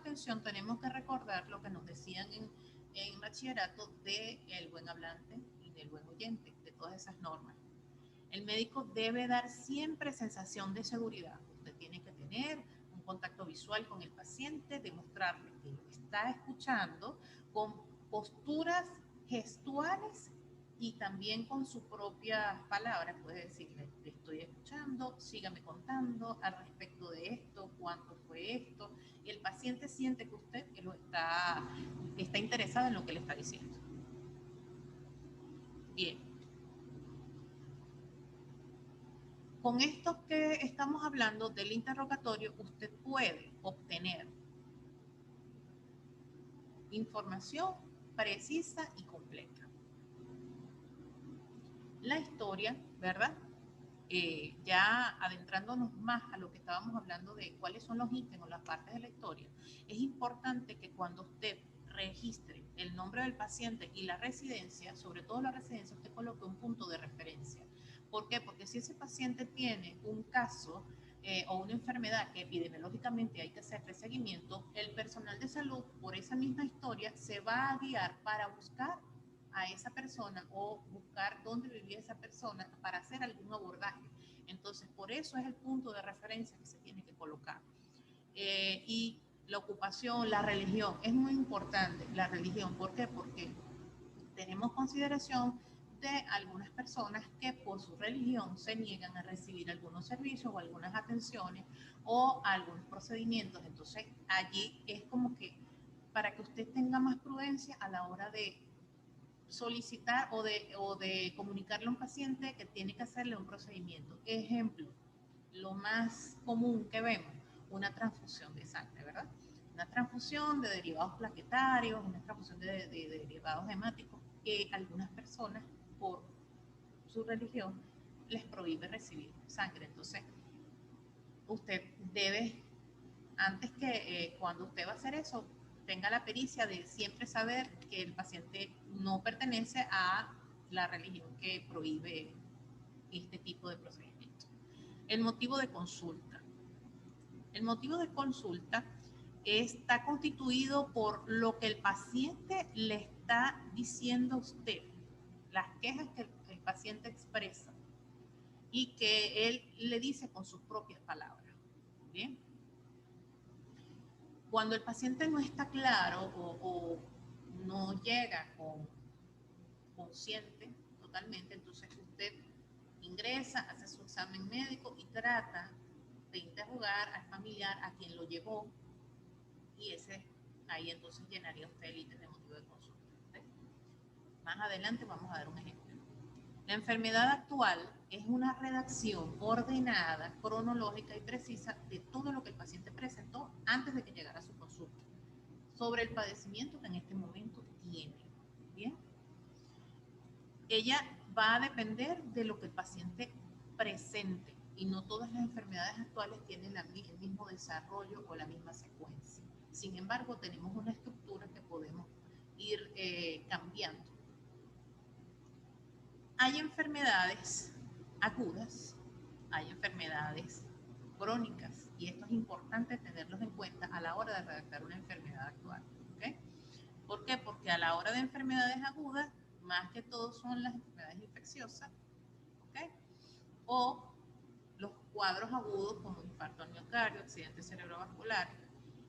atención tenemos que recordar lo que nos decían en bachillerato de el buen hablante y del buen oyente, de todas esas normas. El médico debe dar siempre sensación de seguridad. Usted tiene que tener un contacto visual con el paciente, demostrarle que lo está escuchando con posturas gestuales y también con sus propias palabras. Puede decirle, le estoy escuchando, sígame contando al respecto de esto, cuánto fue esto. Y el paciente siente que usted que está interesado en lo que le está diciendo. Bien. Con esto que estamos hablando del interrogatorio, usted puede obtener información precisa y completa. La historia, ¿verdad? Ya adentrándonos más a lo que estábamos hablando de cuáles son los ítems o las partes de la historia, es importante que cuando usted registre el nombre del paciente y la residencia, sobre todo la residencia, usted coloque un punto de referencia. ¿Por qué? Porque si ese paciente tiene un caso o una enfermedad que epidemiológicamente hay que hacerle seguimiento, el personal de salud, por esa misma historia, se va a guiar para buscar a esa persona o buscar dónde vivía esa persona para hacer algún abordaje. Entonces, por eso es el punto de referencia que se tiene que colocar. Y la ocupación, la religión, es muy importante la religión. ¿Por qué? Porque tenemos consideración de algunas personas que por su religión se niegan a recibir algunos servicios o algunas atenciones o algunos procedimientos. Entonces, allí es como que para que usted tenga más prudencia a la hora de solicitar o de comunicarle a un paciente que tiene que hacerle un procedimiento. Ejemplo, lo más común que vemos, una transfusión de sangre, ¿verdad? Una transfusión de derivados plaquetarios, una transfusión de derivados hemáticos que algunas personas, por su religión, les prohíbe recibir sangre. Entonces, usted debe, antes que cuando usted va a hacer eso, tenga la pericia de siempre saber que el paciente no pertenece a la religión que prohíbe este tipo de procedimiento. El motivo de consulta. El motivo de consulta está constituido por lo que el paciente le está diciendo a usted, las quejas que el paciente expresa y que él le dice con sus propias palabras. ¿Bien? Cuando el paciente no está claro o no llega consciente totalmente, entonces usted ingresa, hace su examen médico y trata de interrogar al familiar a quien lo llevó y ahí entonces llenaría usted el ítem de motivo de consulta. ¿Sí? Más adelante vamos a dar un ejemplo. La enfermedad actual es una redacción ordenada, cronológica y precisa de todo lo que el paciente presentó antes de que llegara a su consulta, sobre el padecimiento que en este momento tiene. ¿Bien? Ella va a depender de lo que el paciente presente y no todas las enfermedades actuales tienen el mismo desarrollo o la misma secuencia. Sin embargo, tenemos una estructura que podemos ir cambiando. Hay enfermedades agudas, hay enfermedades crónicas y esto es importante tenerlos en cuenta a la hora de redactar una enfermedad actual. ¿Okay? ¿Por qué? Porque a la hora de enfermedades agudas, más que todo son las enfermedades infecciosas, ¿okay? O los cuadros agudos como infarto al miocardio, accidente cerebrovascular,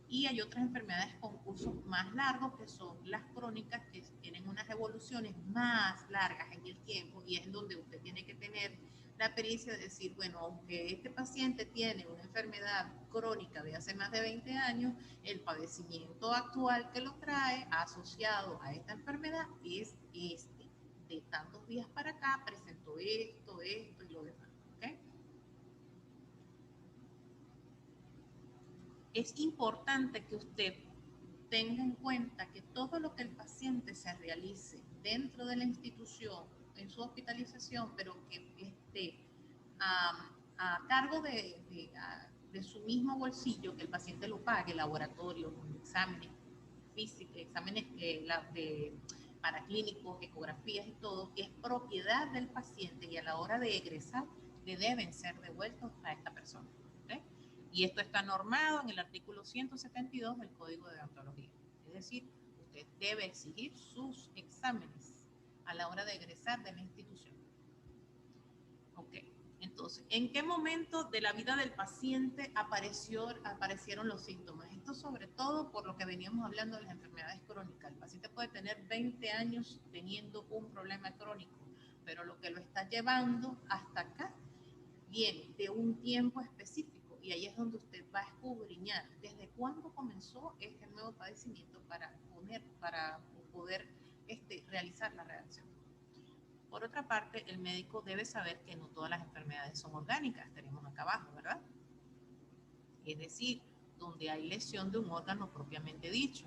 y hay otras enfermedades con cursos más largos que son las crónicas, que tienen unas evoluciones más largas en el tiempo y es donde usted tiene que tener la pericia de decir, bueno, aunque este paciente tiene una enfermedad crónica de hace más de 20 años, el padecimiento actual que lo trae asociado a esta enfermedad es este. De tantos días para acá presentó esto y lo demás. ¿Okay? Es importante que usted tenga en cuenta que todo lo que el paciente se realice dentro de la institución, en su hospitalización, pero que esté a cargo de su mismo bolsillo, que el paciente lo pague, laboratorio, exámenes físicos, exámenes paraclínicos, ecografías y todo, que es propiedad del paciente y a la hora de egresar le deben ser devueltos a esta persona. ¿Okay? Y esto está normado en el artículo 172 del Código de Deontología. Es decir, usted debe exigir sus exámenes a la hora de egresar de la institución. Ok, entonces, ¿en qué momento de la vida del paciente aparecieron los síntomas? Esto sobre todo por lo que veníamos hablando de las enfermedades crónicas. El paciente puede tener 20 años teniendo un problema crónico, pero lo que lo está llevando hasta acá viene de un tiempo específico y ahí es donde usted va a escudriñar desde cuándo comenzó este nuevo padecimiento para poder realizar la reacción. Por otra parte, el médico debe saber que no todas las enfermedades son orgánicas, tenemos acá abajo, ¿verdad? Es decir, donde hay lesión de un órgano propiamente dicho.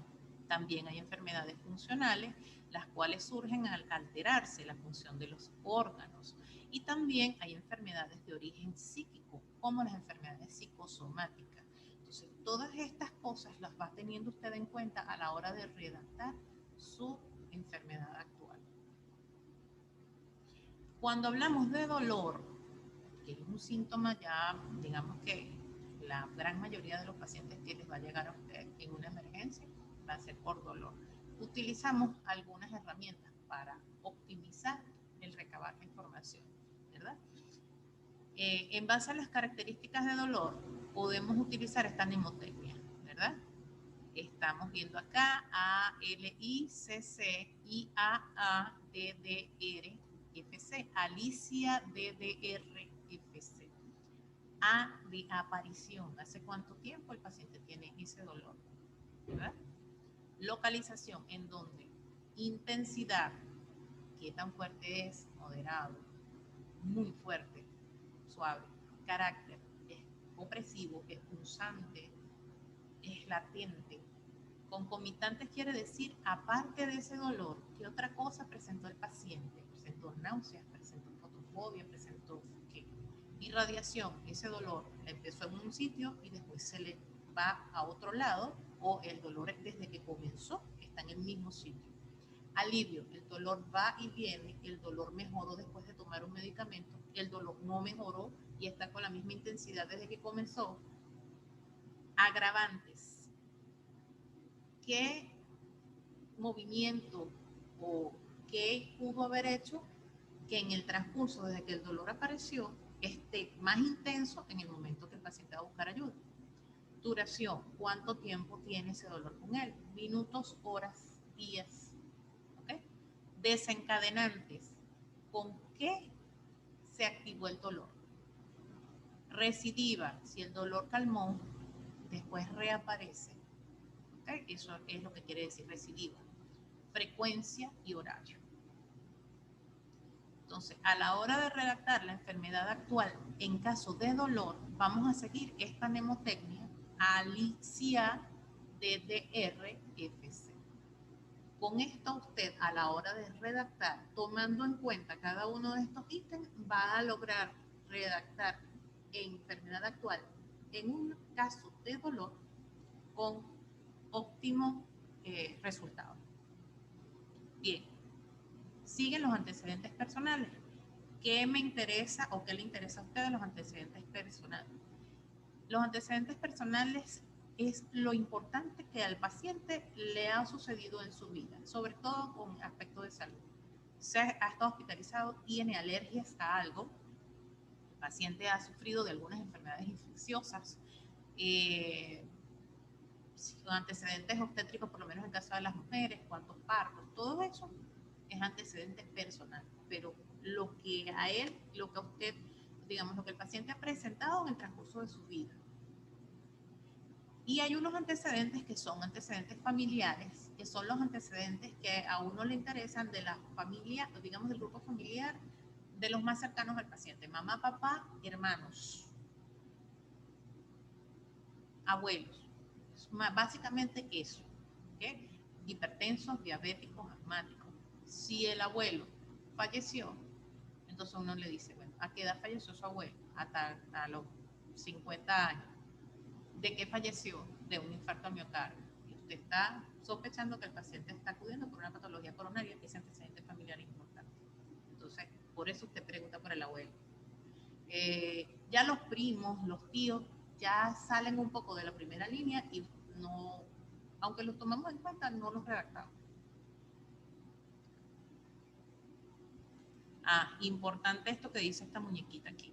También hay enfermedades funcionales, las cuales surgen al alterarse la función de los órganos. Y también hay enfermedades de origen psíquico, como las enfermedades psicosomáticas. Entonces, todas estas cosas las va teniendo usted en cuenta a la hora de redactar su enfermedad actual. Cuando hablamos de dolor, que es un síntoma ya, digamos que la gran mayoría de los pacientes que les va a llegar a usted en una emergencia va a ser por dolor. Utilizamos algunas herramientas para optimizar el recabar la información, ¿verdad? En base a las características de dolor, podemos utilizar esta mnemotecnia, ¿verdad? Estamos viendo acá ALICCIAADDRFC, Alicia DDRFC. A de aparición, ¿hace cuánto tiempo el paciente tiene ese dolor? ¿Verdad? Localización, ¿en dónde? Intensidad, ¿qué tan fuerte es? Moderado, muy fuerte, suave. Carácter, ¿es opresivo, es punzante, es latente? Concomitantes quiere decir, aparte de ese dolor, ¿qué otra cosa presentó el paciente? Presentó náuseas, presentó fotofobia, presentó ¿qué? Irradiación, ese dolor empezó en un sitio y después se le va a otro lado, o el dolor desde que comenzó está en el mismo sitio. Alivio, el dolor va y viene, el dolor mejoró después de tomar un medicamento, el dolor no mejoró y está con la misma intensidad desde que comenzó. Agravantes, ¿qué movimiento o qué pudo haber hecho que en el transcurso desde que el dolor apareció esté más intenso en el momento que el paciente va a buscar ayuda? Duración, ¿cuánto tiempo tiene ese dolor con él? Minutos, horas, días. ¿Okay? Desencadenantes, ¿con qué se activó el dolor? Recidiva, si el dolor calmó, después reaparece. ¿Okay? Eso es lo que quiere decir recidiva. Frecuencia y horario. Entonces, a la hora de redactar la enfermedad actual, en caso de dolor, vamos a seguir esta mnemotecnia Alicia DDRFC. Con esto usted, a la hora de redactar, tomando en cuenta cada uno de estos ítems, va a lograr redactar enfermedad actual en un caso de dolor con óptimo resultado. Bien, siguen los antecedentes personales. ¿Qué me interesa o qué le interesa a ustedes los antecedentes personales? Los antecedentes personales es lo importante que al paciente le ha sucedido en su vida, sobre todo con aspecto de salud. Se ha estado hospitalizado, tiene alergias a algo, el paciente ha sufrido de algunas enfermedades infecciosas, antecedentes obstétricos, por lo menos en el caso de las mujeres, cuántos partos, todo eso es antecedente personal, pero lo que a él, lo que a usted, digamos, lo que el paciente ha presentado en el transcurso de su vida. Y hay unos antecedentes que son antecedentes familiares, que son los antecedentes que a uno le interesan de la familia, digamos del grupo familiar, de los más cercanos al paciente, mamá, papá, hermanos, abuelos. Básicamente eso, ¿okay? Hipertensos, diabéticos, asmáticos. Si el abuelo falleció, entonces uno le dice, bueno, ¿a qué edad falleció su abuelo? A los 50 años. ¿De qué falleció? De un infarto al miocardio. Y usted está sospechando que el paciente está acudiendo por una patología coronaria, que ese antecedente familiar es importante. Entonces, por eso usted pregunta por el abuelo. Ya los primos, los tíos, ya salen un poco de la primera línea y no, aunque los tomamos en cuenta, no los redactamos. Importante esto que dice esta muñequita aquí.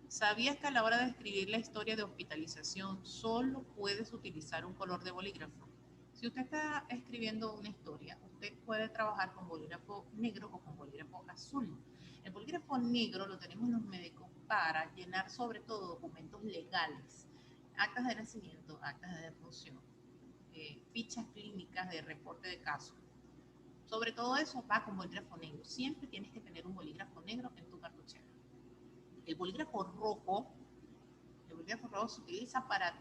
¿Sabías que a la hora de escribir la historia de hospitalización solo puedes utilizar un color de bolígrafo? Si usted está escribiendo una historia, usted puede trabajar con bolígrafo negro o con bolígrafo azul. El bolígrafo negro lo tenemos los médicos para llenar sobre todo documentos legales, actas de nacimiento, actas de defunción, fichas clínicas de reporte de caso. Sobre todo eso va con bolígrafo negro. Siempre tienes que tener un bolígrafo negro en tu cartuchera. El bolígrafo rojo se utiliza para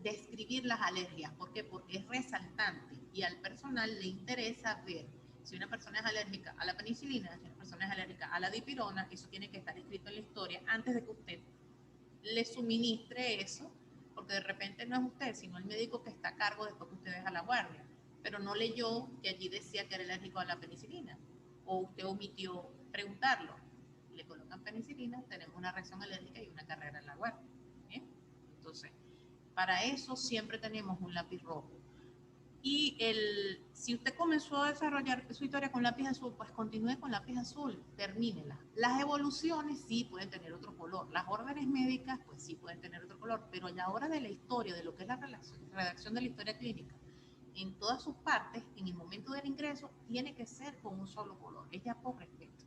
describir las alergias. ¿Por qué? Porque es resaltante y al personal le interesa ver si una persona es alérgica a la penicilina, si una persona es alérgica a la dipirona. Eso tiene que estar escrito en la historia antes de que usted le suministre eso, porque de repente no es usted, sino el médico que está a cargo después que usted deja la guardia, pero no leyó que allí decía que era alérgico a la penicilina, o usted omitió preguntarlo. Le colocan penicilina, tenemos una reacción alérgica y una carrera en la guardia. ¿Bien? Entonces, para eso siempre tenemos un lápiz rojo. Y si usted comenzó a desarrollar su historia con lápiz azul, pues continúe con lápiz azul, termínela. Las evoluciones sí pueden tener otro color, las órdenes médicas pues sí pueden tener otro color, pero a la hora de la historia, de lo que es la redacción de la historia clínica, en todas sus partes, en el momento del ingreso, tiene que ser con un solo color, es ya por respeto.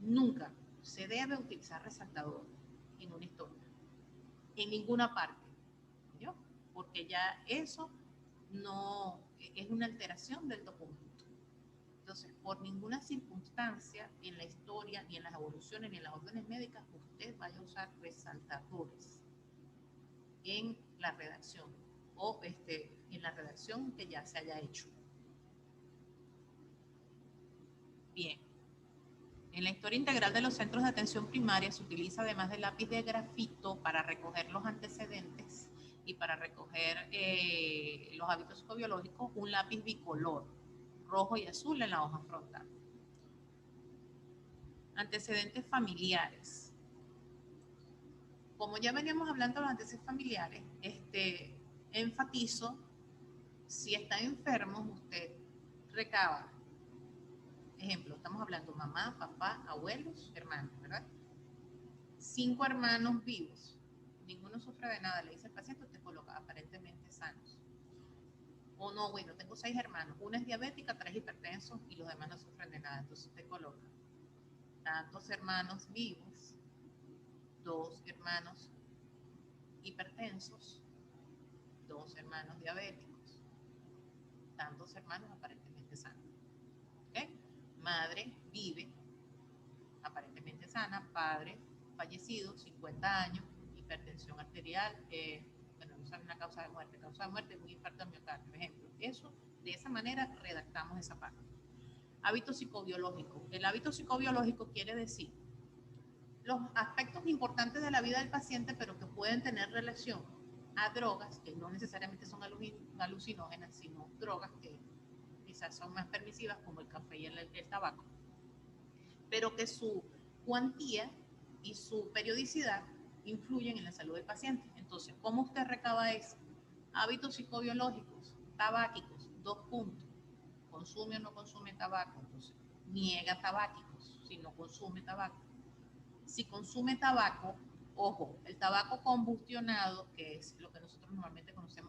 Nunca se debe utilizar resaltador en una historia, en ninguna parte, ¿no? Porque ya eso no es una alteración del documento. Entonces, por ninguna circunstancia en la historia, ni en las evoluciones, ni en las órdenes médicas, usted vaya a usar resaltadores en la redacción o en la redacción que ya se haya hecho. Bien. En la historia integral de los centros de atención primaria se utiliza, además del lápiz de grafito, para recoger los antecedentes y para recoger los hábitos psicobiológicos, un lápiz bicolor, rojo y azul en la hoja frontal. Antecedentes familiares. Como ya veníamos hablando de los antecedentes familiares, enfatizo, si está enfermo, usted recaba. Ejemplo, estamos hablando mamá, papá, abuelos, hermanos, ¿verdad? 5 hermanos vivos, ninguno sufre de nada, le dice el paciente, usted coloca aparentemente sanos. O no, bueno, tengo 6 hermanos, una es diabética, 3 hipertensos y los demás no sufren de nada, entonces usted coloca tantos hermanos vivos, 2 hermanos hipertensos, 2 hermanos diabéticos, tantos hermanos aparentemente sanos. ¿Okay? Madre vive, aparentemente sana, padre fallecido, 50 años, hipertensión arterial, bueno, no sabe una causa de muerte es un infarto de miocardio, por ejemplo. Eso, de esa manera redactamos esa parte. Hábito psicobiológico. El hábito psicobiológico quiere decir los aspectos importantes de la vida del paciente, pero que pueden tener relación a drogas, que no necesariamente son alucinógenas, sino drogas que quizás son más permisivas, como el café y el tabaco, pero que su cuantía y su periodicidad influyen en la salud del paciente. Entonces, ¿cómo usted recaba eso? Hábitos psicobiológicos, tabáquicos, 2 puntos. ¿Consume o no consume tabaco? Entonces, niega tabáquicos si no consume tabaco. Si consume tabaco, ojo, el tabaco combustionado, que es lo que nosotros normalmente conocemos